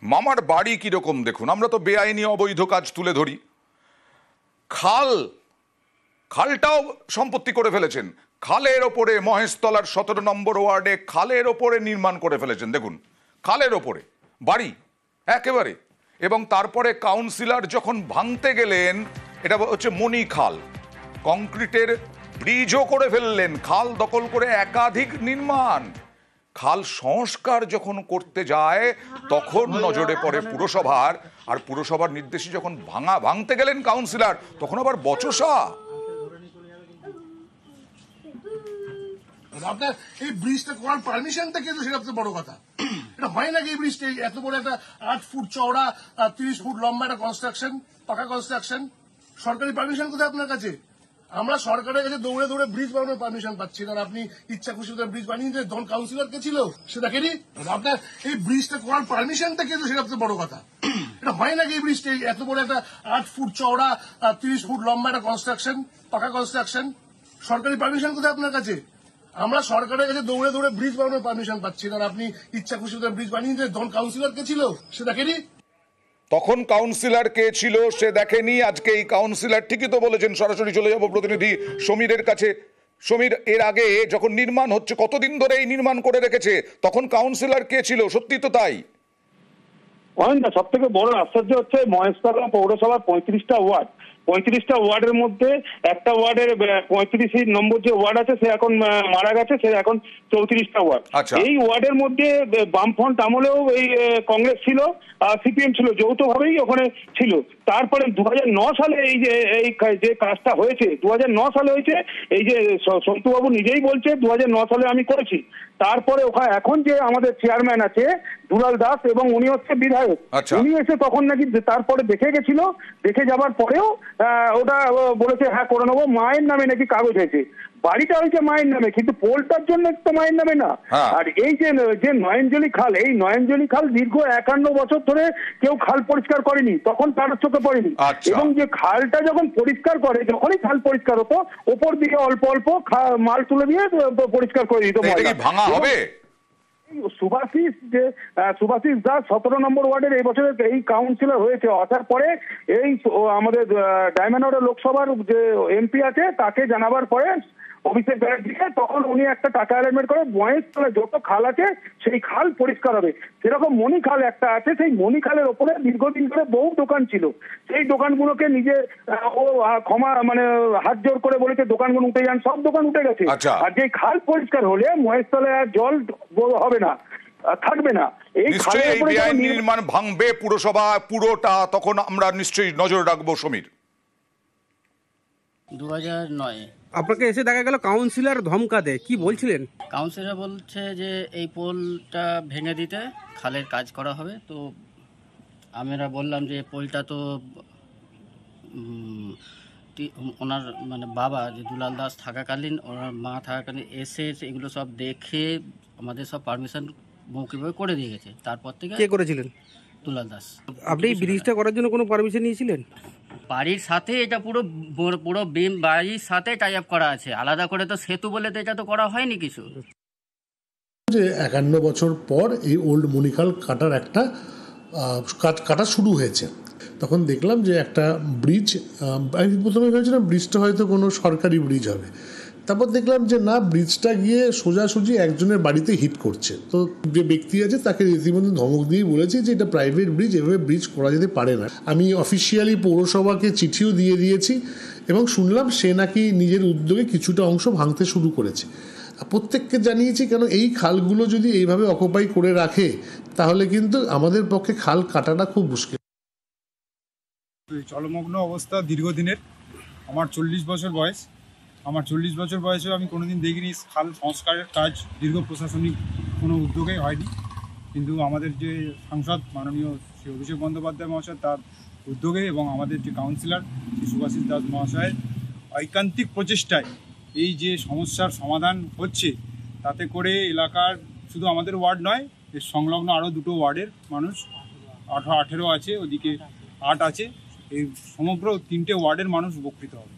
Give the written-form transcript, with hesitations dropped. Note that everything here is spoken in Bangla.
মামার বাড়ি কিরকম দেখুন, আমরা তো বেআইনি অবৈধ কাজ তুলে ধরি। খালটাও সম্পত্তি করে ফেলেছেন, খালের ওপরে মহেশতলার 17 নম্বর ওয়ার্ডে খালের ওপরে নির্মাণ করে ফেলেছেন। দেখুন, খালের ওপরে বাড়ি একেবারে। এবং তারপরে কাউন্সিলর যখন ভাঙতে গেলেন, এটা হচ্ছে মনি খাল, কংক্রিটের ব্রিজও করে ফেললেন, খাল দখল করে একাধিক নির্মাণ। খাল সংস্কার যখন করতে যায় তখন নজরে পড়ে পুরসভার, আর পুরসভার নির্দেশে যখন ভাঙতে গেলেন কাউন্সিলর, তখন আবার বচসা। আপনার এই ব্রিজটা করার পারমিশনটা কিন্তু সেটা সবচেয়ে বড় কথা। এটা হয় নাকি এই ব্রিজটা এত বড় একটা 8 ফুট চওড়া 30 ফুট লম্বা একটা কনস্ট্রাকশন, পাকা কনস্ট্রাকশন, সরকারি পারমিশন কোথায় আপনার কাছে? আমরা সরকারের কাছে দৌড়ে দৌড়ে ব্রিজ বানানোর পারমিশন পাচ্ছি না, আপনি ইচ্ছা খুশি ব্রিজ বানিয়ে দিয়ে তখন কাউন্সিলর কে ছিল সে দেখেনি। আপনার এই ব্রিজটা করার পারমিশনটা কিন্তু সেটা সবচেয়ে বড় কথা। এটা হয় নাকি এই ব্রিজটা এত বড় একটা 8 ফুট চওড়া 30 ফুট লম্বা একটা কনস্ট্রাকশন, পাকা কনস্ট্রাকশন, সরকারি পারমিশন কোথায় আপনার কাছে? আমরা সরকারের কাছে দৌড়ে দৌড়ে ব্রিজ বানানোর পারমিশন পাচ্ছি না, আপনি ইচ্ছা খুশি ব্রিজ বানিয়ে দিয়ে তখন কাউন্সিলর কে ছিল সে দেখেনি। তখন কাউন্সিলর কে ছিল সে দেখেনি, আজকে এই কাউন্সিলর ঠিকই তো বলেছেন। সরাসরি চলে যাব প্রতিনিধি সমীরের কাছে। সমীর, এর আগে যখন নির্মাণ হচ্ছে, কতদিন ধরে এই নির্মাণ করে রেখেছে, তখন কাউন্সিলর কে ছিল? সত্যি তো তাই। সব থেকে বড় আশ্চর্য হচ্ছে মহেশতলা পৌরসভার 35টা ওয়ার্ড, 35টা ওয়ার্ডের মধ্যে একটা ওয়ার্ডের 35 নম্বর যে ওয়ার্ড আছে সে এখন মারা গেছে, সে এখন 34টা ওয়ার্ড। এই ওয়ার্ডের মধ্যে বামফ্রন্ট আমলেও এই কংগ্রেস ছিল, সিপিএম ছিল, যৌথভাবেই ওখানে ছিল। তারপরে 2009 সালে এই যে কাজটা হয়েছে, 2009 সালে হয়েছে, এই যে সন্তুবাবু নিজেই বলছে 2009 সালে আমি করেছি। তারপরে ওখানে এখন যে আমাদের চেয়ারম্যান আছে দুলাল দাস, এবং উনি হচ্ছে বিধায়ক, উনি এসে তখন নাকি তারপরে দেখে গেছিল, দেখে যাবার পরেও ওটা বলেছে হ্যাঁ করে নেবো, মায়ের নামে নাকি কাগজ হয়েছে। বাড়িটা হয়েছে মায়ের নামে, কিন্তু পোলটার জন্য তো মায়ের নামে না। আর এই যে নয়নজলি খাল, এই নয়নজলি খাল দীর্ঘ 51 বছর ধরে কেউ খাল পরিষ্কার করেনি, তখন তার চোখে পড়েনি। এবং যে খালটা যখন পরিষ্কার করে, যখনই খাল পরিষ্কার হতো ওপর দিকে অল্প অল্প মাল তুলে দিয়ে পরিষ্কার করে দিত। ভাঙা হবে সুভাষিস দাস 17 নম্বর ওয়ার্ডের এই বছরের এই কাউন্সিলর হয়েছে, আসার পরে এই আমাদের ডায়মন্ড লোকসভার যে এমপি আছে তাকে জানাবার পরে অভিষেক ব্যানার্জিকে, তখন উনি একটা টাকা অ্যালাইনমেন্ট করে মহেশতলা যত খাল আছে সেই খাল পরিষ্কার হবে। সেরকম মনি খাল একটা আছে, সেই মনি খালের ওপরে দীর্ঘদিন ধরে বহু দোকান ছিল, সেই দোকানগুলোকে নিজে ও ক্ষমা মানে হাত জোর করে বলেছে দোকানগুলো উঠে যান, সব দোকান উঠে গেছে। আর যে খাল পরিষ্কার হলে মহেশতলায় আর জল হবে না, থাকবে না। এই নির্মাণ ভাঙবে পুরসভা পুরোটা, তখন আমরা নিশ্চয়ই নজর রাখবো। সমীর, 2009 আপনাকে এসে দেখা গেল কাউন্সিলর ধমকা দেয়, কি বলছিলেন? কাউন্সিলর বলছে যে এই পোলটা ভেঙে দিতে খালের কাজ করা হবে। তো আমরা বললাম যে পোলটা তো ওনার মানে বাবা যে দুলাল দাস থাকাকালীন, ওনার মা থাকাকালীন এসে এগুলো সব দেখে আমাদের সব পারমিশন মৌখিকভাবে করে দিয়ে গেছে। তারপর থেকে কে করেছিলেন? দুলাল দাস। আপনি এই ব্রিজটা করার জন্য কোনো পারমিশন নিয়েছিলেন? বাড়ির সাথে এটা পুরো বাড়ির সাথে টাই আপ করা আছে, আলাদা করে তো সেতু বলে তো এটা তো করা হয়নি কিছু। যে 51 বছর পর এই ওল্ড মনিখাল কাটার একটা কাটা শুরু হয়েছে, তখন দেখলাম যে একটা ব্রিজ, আমি প্রথমে ভেবেছিলাম ব্রিজটা হয়তো কোনো সরকারি ব্রিজ হবে, তারপর দেখলাম যে না, ব্রিজটা গিয়ে সোজাসুজি একজনের বাড়িতে হিট করছে। তো যে ব্যক্তি আছে তাকে রীতিমতো ধমক দিয়ে বলেছে যে এটা প্রাইভেট ব্রিজ, এভাবে ব্রিজ করা যেতে পারে না। আমি অফিসিয়ালি পৌরসভাকে চিঠিও দিয়ে দিয়েছি, এবং শুনলাম সে নাকি নিজের উদ্যোগে কিছুটা অংশ ভাঙতে শুরু করেছে। প্রত্যেককে জানিয়েছি, কেন এই খালগুলো যদি এইভাবে অকুপাই করে রাখে তাহলে কিন্তু আমাদের পক্ষে খাল কাটাটা খুব মুশকিল। জলমগ্ন অবস্থা দীর্ঘদিনের, আমার 40 বছর বয়স, আমার 40 বছর বয়সেও আমি কোনোদিন দেখিনি খাল সংস্কারের কাজ দীর্ঘ প্রশাসনিক কোনো উদ্যোগেই হয়নি। কিন্তু আমাদের যে সাংসদ মাননীয় শ্রী অভিষেক বন্দ্যোপাধ্যায় মহাশয় তার উদ্যোগে এবং আমাদের যে কাউন্সিলর শ্রী সুভাষিস দাস মহাশয়ের ঐকান্তিক প্রচেষ্টায় এই যে সমস্যার সমাধান হচ্ছে, তাতে করে এলাকার শুধু আমাদের ওয়ার্ড নয়, এর সংলগ্ন আরও 2টো ওয়ার্ডের মানুষ 18 আছে, ওদিকে 8 আছে, এই সমগ্র 3টে ওয়ার্ডের মানুষ উপকৃত হবে।